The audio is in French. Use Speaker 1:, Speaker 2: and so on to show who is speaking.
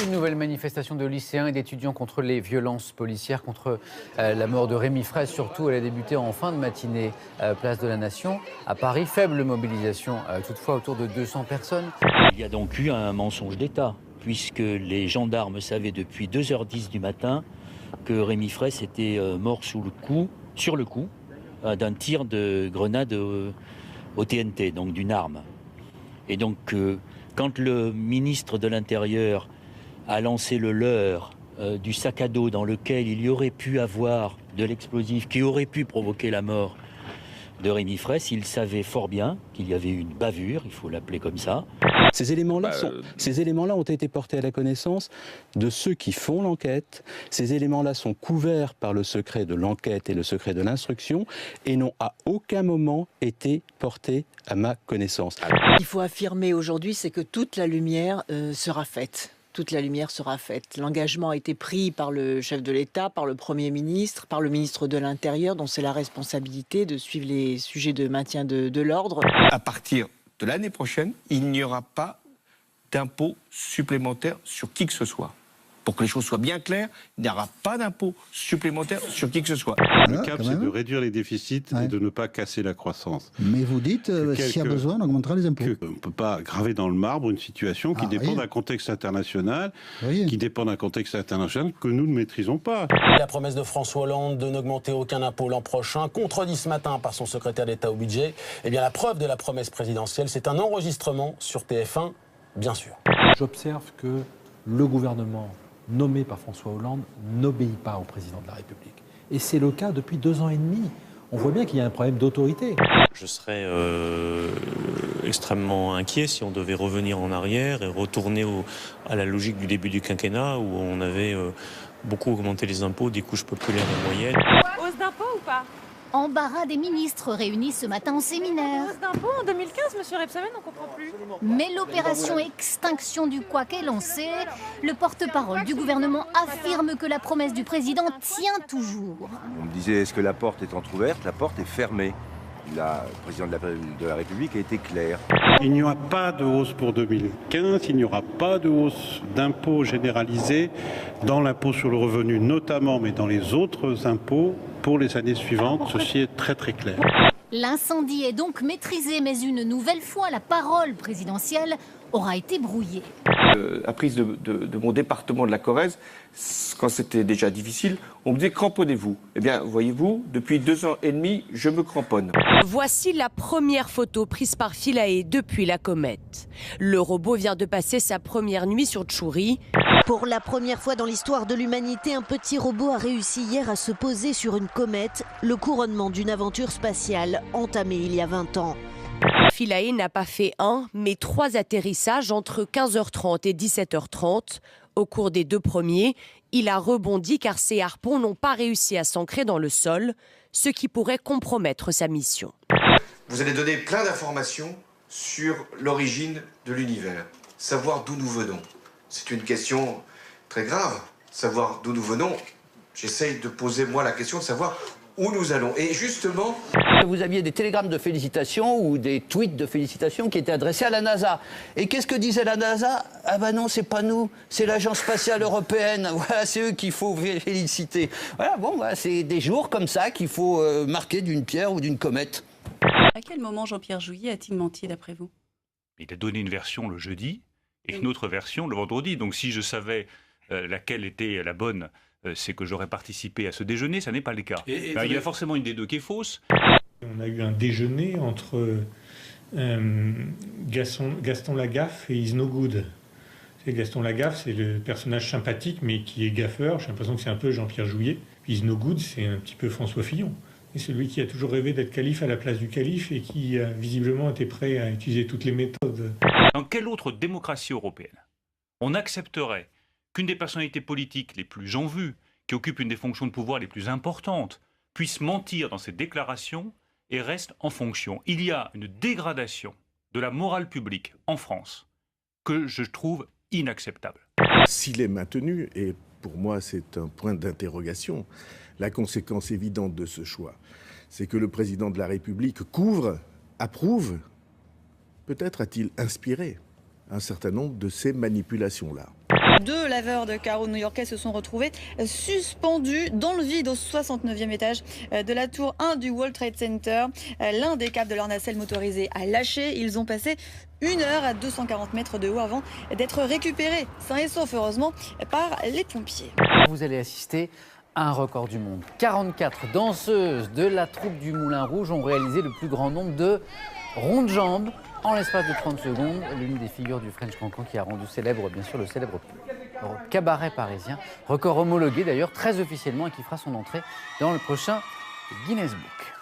Speaker 1: Une nouvelle manifestation de lycéens et d'étudiants contre les violences policières, contre la mort de Rémi Fraisse. Surtout, elle a débuté en fin de matinée, place de la Nation. À Paris, faible mobilisation, toutefois autour de 200 personnes.
Speaker 2: Il y a donc eu un mensonge d'État, puisque les gendarmes savaient depuis 2h10 du matin que Rémi Fraisse était mort sur le coup, d'un tir de grenade au TNT, donc d'une arme. Et donc, quand le ministre de l'Intérieur a lancé le leurre du sac à dos dans lequel il y aurait pu avoir de l'explosif qui aurait pu provoquer la mort de Rémi Fraisse, il savait fort bien qu'il y avait une bavure, il faut l'appeler comme ça.
Speaker 3: Ces éléments-là ont été portés à la connaissance de ceux qui font l'enquête. Ces éléments-là sont couverts par le secret de l'enquête et le secret de l'instruction et n'ont à aucun moment été portés à ma connaissance.
Speaker 4: Il faut affirmer aujourd'hui, c'est que toute la lumière sera faite. Toute la lumière sera faite. L'engagement a été pris par le chef de l'État, par le Premier ministre, par le ministre de l'Intérieur, dont c'est la responsabilité de suivre les sujets de maintien de l'ordre.
Speaker 5: À partir de l'année prochaine, il n'y aura pas d'impôt supplémentaire sur qui que ce soit. Pour que les choses soient bien claires, il n'y aura pas d'impôt supplémentaire sur qui que ce soit.
Speaker 6: Le cap, c'est de réduire les déficits et de ne pas casser la croissance.
Speaker 7: Mais vous dites, s'il y a besoin, on augmentera les impôts.
Speaker 6: On ne peut pas graver dans le marbre une situation qui dépend d'un contexte international, qui dépend d'un contexte international que nous ne maîtrisons pas.
Speaker 8: La promesse de François Hollande de n'augmenter aucun impôt l'an prochain, contredit ce matin par son secrétaire d'État au budget. Eh bien, la preuve de la promesse présidentielle, c'est un enregistrement sur TF1, bien sûr.
Speaker 9: J'observe que le gouvernement nommé par François Hollande n'obéit pas au président de la République. Et c'est le cas depuis 2 ans et demi. On voit bien qu'il y a un problème d'autorité.
Speaker 10: Je serais extrêmement inquiet si on devait revenir en arrière et retourner à la logique du début du quinquennat où on avait beaucoup augmenté les impôts des couches populaires et moyennes.
Speaker 11: Hausse d'impôt ou pas?
Speaker 12: Embarras des ministres réunis ce matin en séminaire.
Speaker 11: Hausse d'impôt en 2015, monsieur Rebsamen, on ne comprend plus.
Speaker 12: Mais l'opération extinction du couac est lancée. Le porte-parole du gouvernement affirme que la promesse du président tient toujours.
Speaker 13: On me disait, est-ce que la porte est entrouverte? La porte est fermée. Le président de la République a été clair.
Speaker 6: Il n'y aura pas de hausse pour 2015, il n'y aura pas de hausse d'impôts généralisés dans l'impôt sur le revenu notamment, mais dans les autres impôts pour les années suivantes. Ceci est très très clair.
Speaker 12: L'incendie est donc maîtrisé, mais une nouvelle fois, la parole présidentielle aura été brouillée.
Speaker 5: La prise de mon département de la Corrèze, quand c'était déjà difficile, on me disait cramponnez-vous. Eh bien, voyez-vous, depuis 2 ans et demi, je me cramponne.
Speaker 14: Voici la première photo prise par Philae depuis la comète. Le robot vient de passer sa première nuit sur Tchouri.
Speaker 15: Pour la première fois dans l'histoire de l'humanité, un petit robot a réussi hier à se poser sur une comète, le couronnement d'une aventure spatiale entamée il y a 20 ans.
Speaker 14: Philae n'a pas fait un, mais 3 atterrissages entre 15h30 et 17h30. Au cours des 2 premiers, il a rebondi car ses harpons n'ont pas réussi à s'ancrer dans le sol, ce qui pourrait compromettre sa mission.
Speaker 16: Vous allez donner plein d'informations sur l'origine de l'univers, savoir d'où nous venons. C'est une question très grave, savoir d'où nous venons. J'essaye de poser moi la question de savoir où nous allons. Et justement...
Speaker 17: Vous aviez des télégrammes de félicitations ou des tweets de félicitations qui étaient adressés à la NASA. Et qu'est-ce que disait la NASA? Ah ben non, c'est pas nous, c'est l'Agence spatiale européenne. Voilà, c'est eux qu'il faut féliciter. Voilà, bon, voilà, c'est des jours comme ça qu'il faut marquer d'une pierre ou d'une comète.
Speaker 11: À quel moment Jean-Pierre Jouyet a-t-il menti d'après vous?
Speaker 18: Il a donné une version le jeudi et une autre version le vendredi. Donc si je savais laquelle était la bonne, c'est que j'aurais participé à ce déjeuner, ça n'est pas le cas. Il y a forcément une des deux qui est fausse.
Speaker 19: On a eu un déjeuner entre Gaston Lagaffe et Is No Good. Gaston Lagaffe, c'est le personnage sympathique, mais qui est gaffeur. J'ai l'impression que c'est un peu Jean-Pierre Jouyet. Puis Is No Good, c'est un petit peu François Fillon. Et celui qui a toujours rêvé d'être calife à la place du calife et qui a visiblement été prêt à utiliser toutes les méthodes.
Speaker 18: Dans quelle autre démocratie européenne on accepterait qu'une des personnalités politiques les plus en vue, qui occupe une des fonctions de pouvoir les plus importantes, puisse mentir dans ses déclarations et reste en fonction? Il y a une dégradation de la morale publique en France que je trouve inacceptable.
Speaker 20: S'il est maintenu, et pour moi c'est un point d'interrogation, la conséquence évidente de ce choix, c'est que le président de la République couvre, approuve, peut-être a-t-il inspiré un certain nombre de ces manipulations-là.
Speaker 21: 2 laveurs de carreaux new-yorkais se sont retrouvés suspendus dans le vide au 69e étage de la tour 1 du World Trade Center. L'un des câbles de leur nacelle motorisée a lâché. Ils ont passé 1 heure à 240 mètres de haut avant d'être récupérés, sains et saufs heureusement, par les pompiers.
Speaker 1: Vous allez assister à un record du monde. 44 danseuses de la troupe du Moulin Rouge ont réalisé le plus grand nombre de ronds de jambes en l'espace de 30 secondes. L'une des figures du French Cancan qui a rendu célèbre, bien sûr, le célèbre cabaret parisien. Record homologué d'ailleurs, très officiellement, et qui fera son entrée dans le prochain Guinness Book.